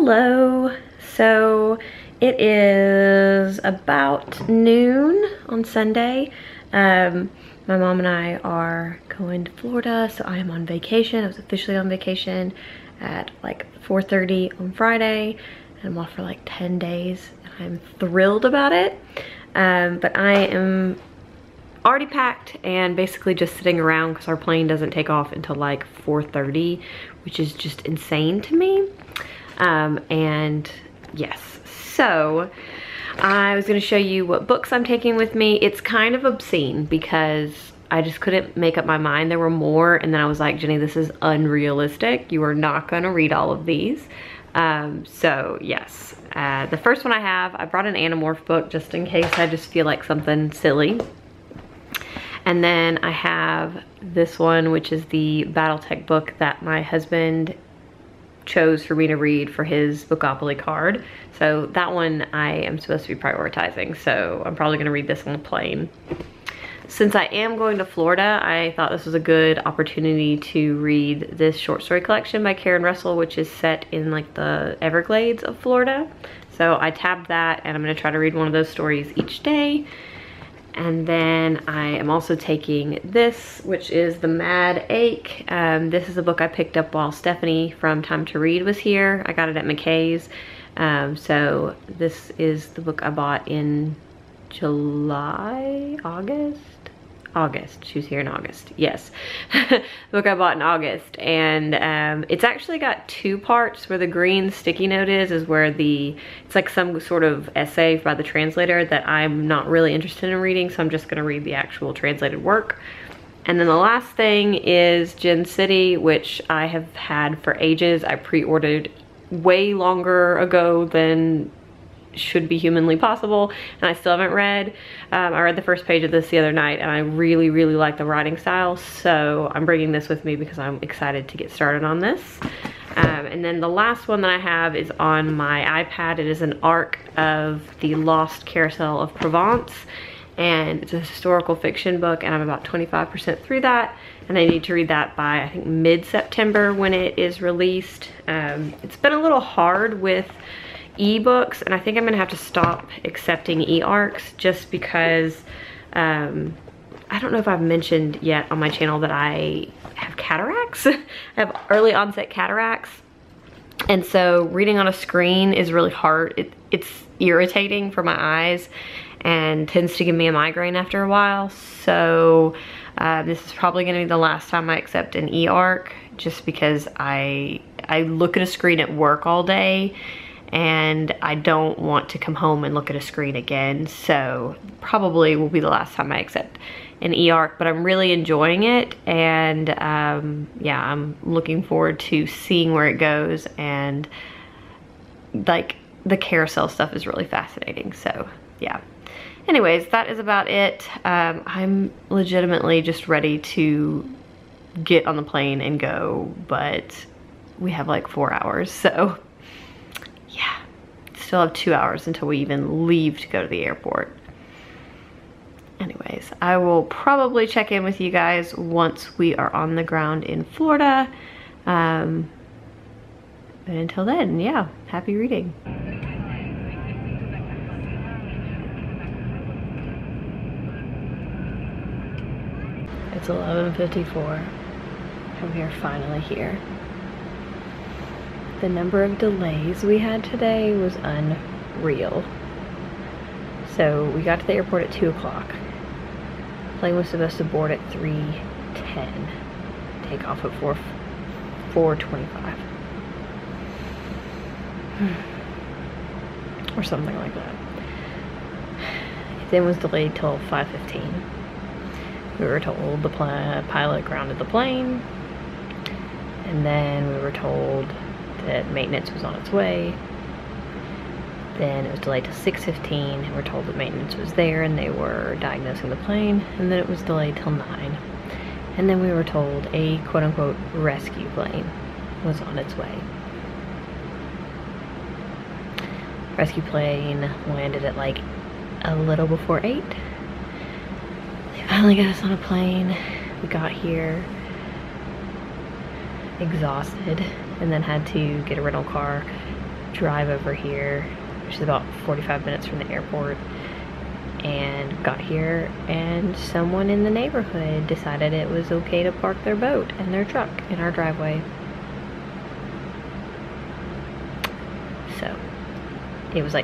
Hello. So it is about noon on Sunday. My mom and I are going to Florida, so I am on vacation. I was officially on vacation at like 4:30 on Friday, and I'm off for like 10 days, and I'm thrilled about it. But I am already packed and basically just sitting around because our plane doesn't take off until like 4:30, which is just insane to me. And yes, so I was gonna show you what books I'm taking with me. It's kind of obscene because I just couldn't make up my mind. There were more, and then I was like, Jenny, this is unrealistic. You are not gonna read all of these. So yes, the first one I brought an Animorph book just in case I just feel like something silly. And then I have this one, which is the Battletech book that my husband chose for me to read for his Bookopoly card. So that one I am supposed to be prioritizing, so I'm probably gonna read this on the plane. Since I am going to Florida, I thought this was a good opportunity to read this short story collection by Karen Russell, which is set in like the Everglades of Florida. So I tabbed that, and I'm gonna try to read one of those stories each day. And then I am also taking this, which is The Mad Ache. This is a book I picked up while Stephanie from Time to Read was here. I got it at McKay's. So this is the book I bought in August. She was here in August, yes. The book I bought in August, and it's actually got two parts. Where the green sticky note is where it's like some sort of essay by the translator that I'm not really interested in reading, so I'm just gonna read the actual translated work. And then the last thing is Gin City, which I have had for ages. I pre-ordered way longer ago than should be humanly possible, and I still haven't read. I read the first page of this the other night, and I really, really like the writing style, so I'm bringing this with me because I'm excited to get started on this. And then the last one that I have is on my iPad. It is an arc of the Lost Carousel of Provence, and it's a historical fiction book, and I'm about 25% through that, and I need to read that by, I think, mid-September when it is released. It's been a little hard with ebooks, and I think I'm gonna have to stop accepting e-arcs just because I don't know if I've mentioned yet on my channel that I have cataracts. I have early onset cataracts, and so reading on a screen is really hard. It's irritating for my eyes and tends to give me a migraine after a while. So this is probably gonna be the last time I accept an e-arc, just because I look at a screen at work all day, and I don't want to come home and look at a screen again. So probably will be the last time I accept an e-arc, but I'm really enjoying it, and yeah, I'm looking forward to seeing where it goes, and like the carousel stuff is really fascinating. So yeah, anyways, that is about it. I'm legitimately just ready to get on the plane and go, but we have like 4 hours, so yeah, still have 2 hours until we even leave to go to the airport. Anyways, I will probably check in with you guys once we are on the ground in Florida. But until then, yeah, happy reading. It's 11:54, and we are finally here. The number of delays we had today was unreal. So we got to the airport at 2 o'clock. Plane was supposed to board at 3:10. Take off at 4:25. Or something like that. It then was delayed till 5:15. We were told the pilot grounded the plane, and then we were told that maintenance was on its way. Then it was delayed to 6:15, and we're told that maintenance was there and they were diagnosing the plane, and then it was delayed till 9. And then we were told a quote-unquote rescue plane was on its way. Rescue plane landed at like a little before 8. They finally got us on a plane. We got here exhausted, and then had to get a rental car drive over here, which is about 45 minutes from the airport, and got here and someone in the neighborhood decided it was okay to park their boat and their truck in our driveway. So it's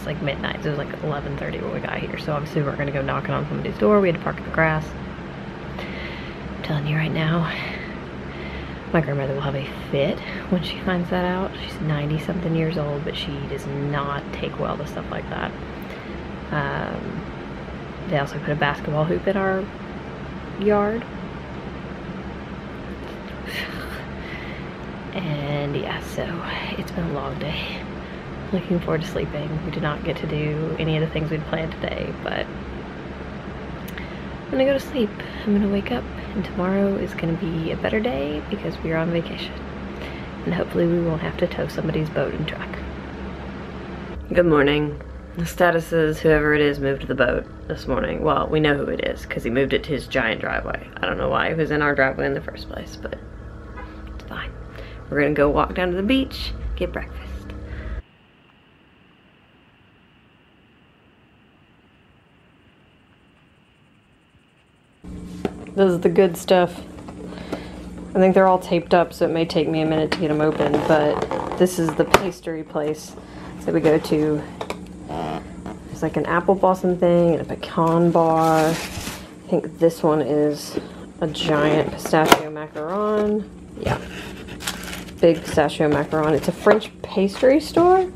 like midnight, so it was like 11:30 when we got here, so obviously we're gonna go knocking on somebody's door. We had to park in the grass. I'm telling you right now, my grandmother will have a fit when she finds that out. She's 90 something years old, but she does not take well to stuff like that. They also put a basketball hoop in our yard. And yeah, so it's been a long day. Looking forward to sleeping. We did not get to do any of the things we'd planned today, but I'm gonna go to sleep. I'm gonna wake up, and tomorrow is gonna be a better day because we are on vacation. And hopefully we won't have to tow somebody's boat and truck. Good morning. The status is whoever it is moved the boat this morning. Well, we know who it is because he moved it to his giant driveway. I don't know why it was in our driveway in the first place, but it's fine. We're gonna go walk down to the beach, get breakfast. This is the good stuff. I think they're all taped up, so it may take me a minute to get them open, but this is the pastry place that we go to. There's like an apple blossom thing and a pecan bar. I think this one is a giant pistachio macaron. Yeah, big pistachio macaron. It's a French pastry store.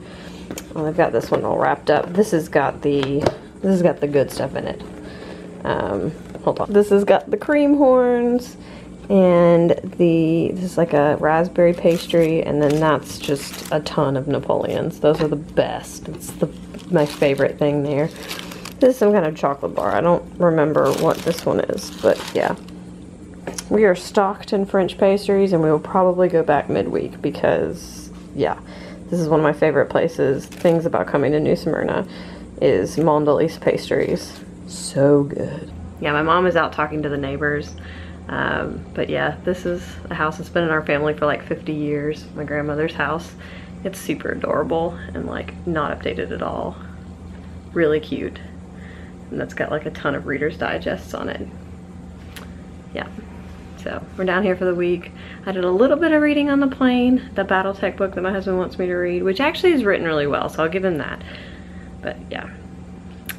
Well, they've got this one all wrapped up. This has got the good stuff in it. Hold on. This has got the cream horns, and this is like a raspberry pastry, and then that's just a ton of Napoleons. Those are the best. It's my favorite thing there. This is some kind of chocolate bar. I don't remember what this one is, but yeah. We are stocked in French pastries, and we will probably go back midweek because, yeah, this is one of my favorite places. Things about coming to New Smyrna is Mondelez Pastries. So good. Yeah, my mom is out talking to the neighbors. But yeah, this is a house that's been in our family for like 50 years. My grandmother's house. It's super adorable and like not updated at all. Really cute. And that's got like a ton of Reader's Digests on it. Yeah. So we're down here for the week. I did a little bit of reading on the plane, the Battletech book that my husband wants me to read, which actually is written really well, so I'll give him that. But yeah.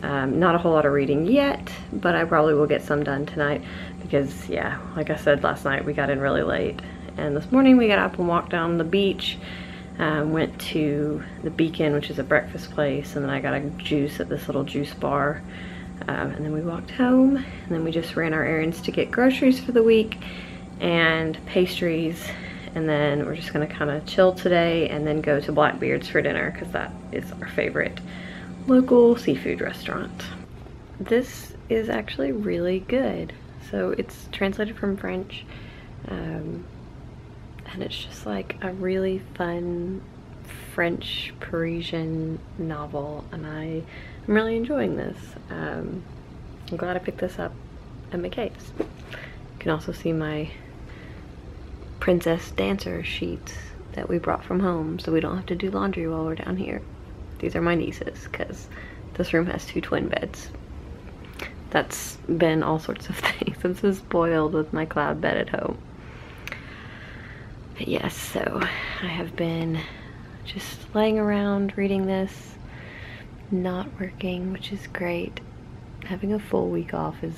Not a whole lot of reading yet, but I probably will get some done tonight because, yeah, like I said last night, we got in really late. And this morning we got up and walked down the beach, went to the Beacon, which is a breakfast place, and then I got a juice at this little juice bar. And then we walked home, and then we just ran our errands to get groceries for the week and pastries. And then we're just gonna kind of chill today and then go to Blackbeard's for dinner because that is our favorite local seafood restaurant. This is actually really good. So it's translated from French, and it's just like a really fun French Parisian novel, and I'm really enjoying this. I'm glad I picked this up at McKay's. You can also see my princess dancer sheets that we brought from home so we don't have to do laundry while we're down here. These are my nieces because this room has 2 twin beds. That's been all sorts of things. This is spoiled with my cloud bed at home. But yes, so I have been just laying around reading this, not working, which is great. Having a full week off is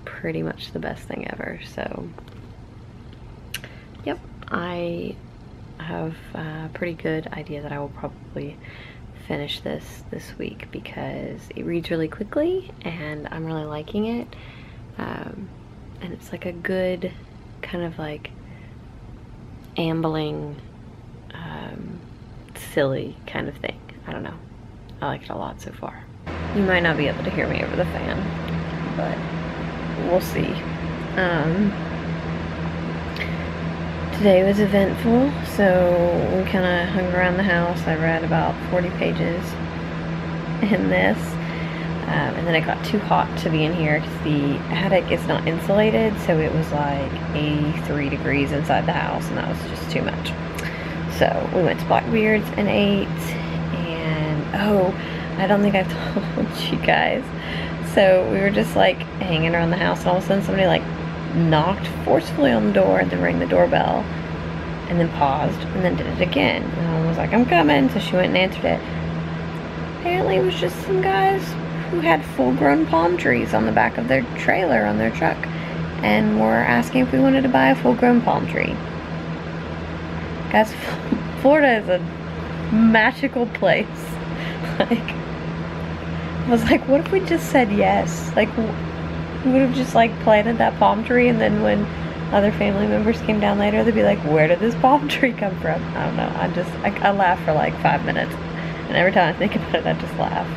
pretty much the best thing ever. So yep, I have a pretty good idea that I will probably finish this week because it reads really quickly and I'm really liking it, and it's like a good kind of like ambling, silly kind of thing. I don't know, I like it a lot so far. You might not be able to hear me over the fan, but we'll see. Today was eventful, so we kind of hung around the house. I read about 40 pages in this, and then it got too hot to be in here because the attic is not insulated, so it was like 83 degrees inside the house, and that was just too much. So we went to Blackbeard's and ate, and oh, I don't think I've told you guys. So we were just like hanging around the house, and all of a sudden somebody like knocked forcefully on the door and then rang the doorbell and then paused and then did it again. And I was like, I'm coming. So she went and answered it. Apparently it was just some guys who had full-grown palm trees on the back of their trailer on their truck and were asking if we wanted to buy a full-grown palm tree. Guys, Florida is a magical place. Like, I was like, what if we just said yes? Like, we would have just like planted that palm tree, and then when other family members came down later, they'd be like, where did this palm tree come from? I don't know. I laugh for like 5 minutes, and every time I think about it, I just laugh.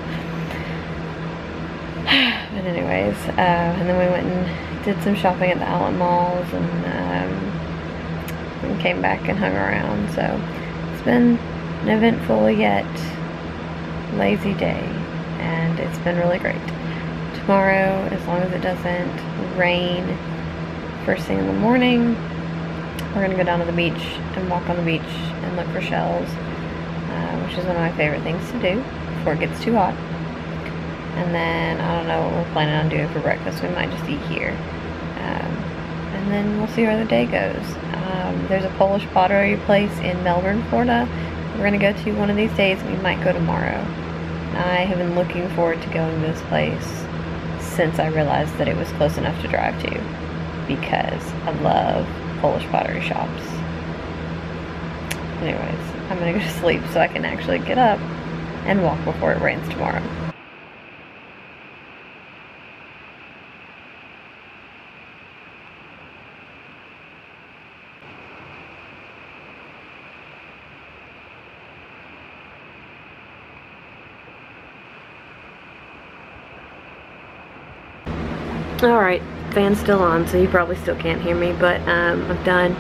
But anyways, and then we went and did some shopping at the outlet malls, and came back and hung around. So it's been an eventful yet lazy day, and it's been really great. Tomorrow, as long as it doesn't rain first thing in the morning, we're gonna go down to the beach and walk on the beach and look for shells, which is one of my favorite things to do before it gets too hot. And then I don't know what we're planning on doing for breakfast. We might just eat here, and then we'll see where the day goes. There's a Polish pottery place in Melbourne, Florida. We're gonna go to one of these days. We might go tomorrow. I have been looking forward to going to this place since I realized that it was close enough to drive to, because I love Polish pottery shops. Anyways, I'm gonna go to sleep so I can actually get up and walk before it rains tomorrow. Alright, fan's still on, so you probably still can't hear me, but I've done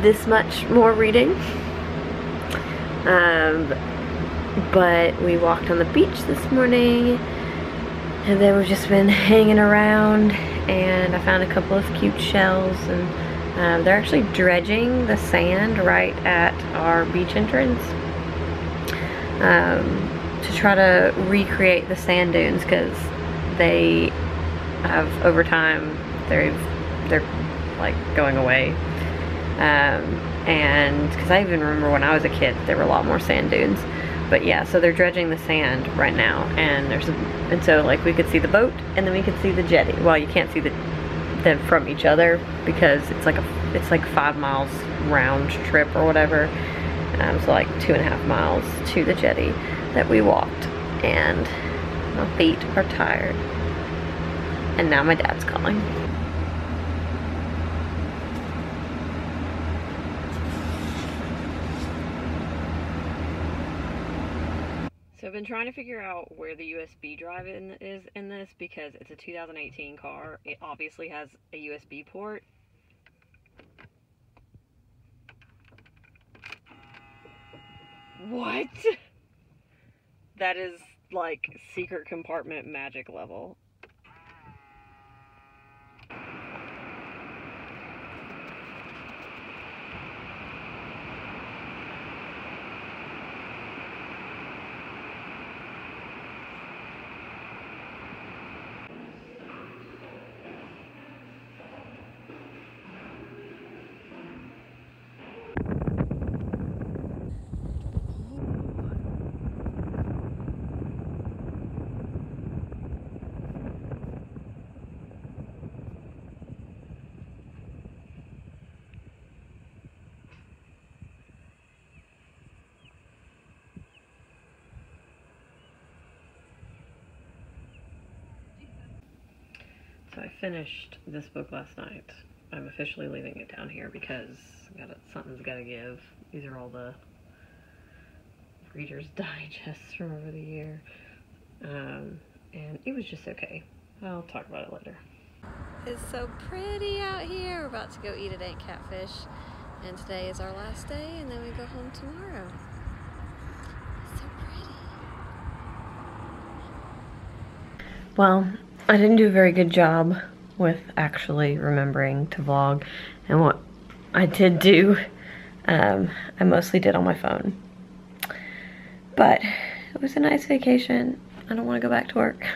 this much more reading. But we walked on the beach this morning, and then we've just been hanging around, and I found a couple of cute shells, and they're actually dredging the sand right at our beach entrance to try to recreate the sand dunes, because they have, over time, they're like going away, and because I even remember when I was a kid there were a lot more sand dunes. But yeah, so they're dredging the sand right now, and so like we could see the boat, and then we could see the jetty. Well, you can't see them from each other because it's like 5 miles round trip or whatever, so like 2.5 miles to the jetty that we walked, and my feet are tired. And now my dad's calling. So I've been trying to figure out where the USB drive is in this, because it's a 2018 car. It obviously has a USB port. What? That is like secret compartment magic level. So I finished this book last night. I'm officially leaving it down here because something's gotta give. These are all the Reader's Digests from over the year. And it was just okay. I'll talk about it later. It's so pretty out here. We're about to go eat at Aunt Catfish. And today is our last day, and then we go home tomorrow. It's so pretty. Well, I didn't do a very good job with actually remembering to vlog, and what I did do I mostly did on my phone. But it was a nice vacation. I don't want to go back to work.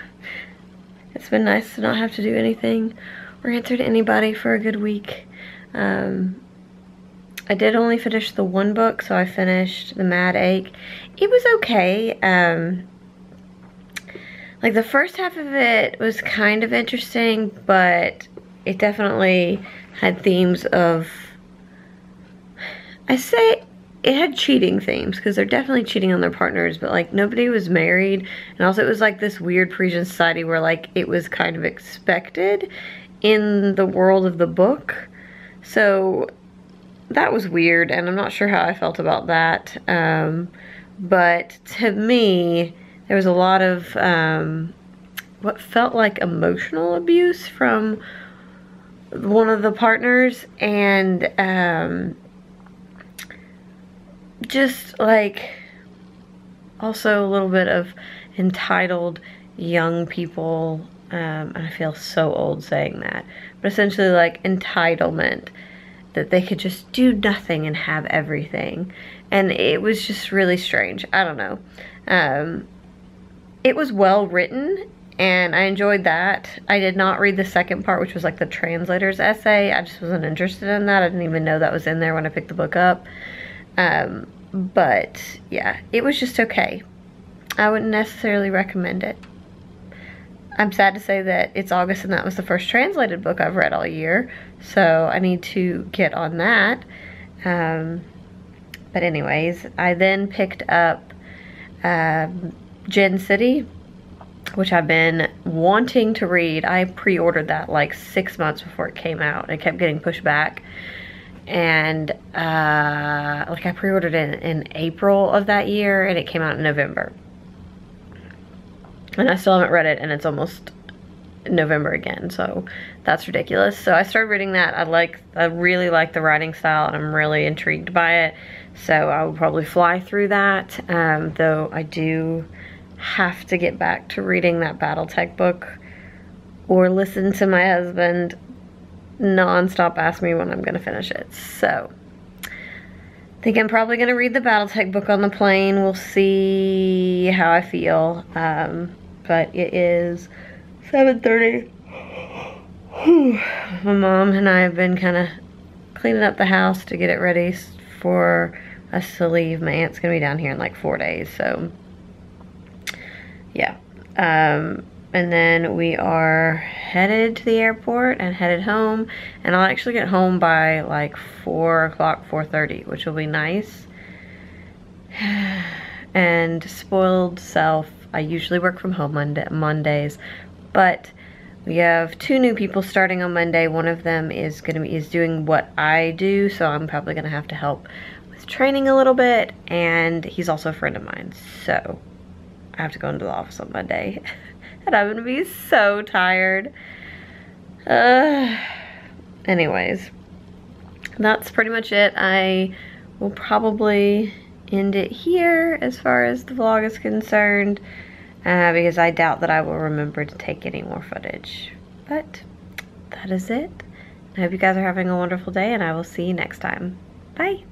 It's been nice to not have to do anything or answer to anybody for a good week. I did only finish the one book, so I finished The Mad Ache. It was okay. Like the first half of it was kind of interesting, but it definitely had themes of, I say it had cheating themes, because they're definitely cheating on their partners, but like nobody was married, and also it was like this weird Parisian society where like it was kind of expected in the world of the book. So that was weird, and I'm not sure how I felt about that. But to me, there was a lot of what felt like emotional abuse from one of the partners, and just like also a little bit of entitled young people. And I feel so old saying that, but essentially like entitlement, that they could just do nothing and have everything. And it was just really strange. I don't know. It was well written, and I enjoyed that. I did not read the second part, which was like the translator's essay. I just wasn't interested in that. I didn't even know that was in there when I picked the book up. But yeah, it was just okay. I wouldn't necessarily recommend it. I'm sad to say that it's August and that was the first translated book I've read all year, so I need to get on that. But anyways, I then picked up Gin City, which I've been wanting to read. I pre-ordered that like 6 months before it came out, and it kept getting pushed back. And like I pre-ordered it in April of that year, and it came out in November. And I still haven't read it, and it's almost November again, so that's ridiculous. So I started reading that. I really like the writing style, and I'm really intrigued by it. So I will probably fly through that, though I do have to get back to reading that Battletech book, or listen to my husband non-stop ask me when I'm gonna finish it. So I think I'm probably gonna read the Battletech book on the plane. We'll see how I feel. But it is 7:30. My mom and I have been kind of cleaning up the house to get it ready for us to leave. My aunt's gonna be down here in like 4 days, so yeah. And then we are headed to the airport and headed home, and I'll actually get home by like 4 o'clock, 4:30, which will be nice. And spoiled self, I usually work from home Mondays, but we have 2 new people starting on Monday. One of them is doing what I do, so I'm probably gonna have to help with training a little bit, and he's also a friend of mine, so I have to go into the office on Monday. And I'm gonna be so tired. Anyways, that's pretty much it. I will probably end it here as far as the vlog is concerned, because I doubt that I will remember to take any more footage. But that is it. I hope you guys are having a wonderful day, and I will see you next time. Bye.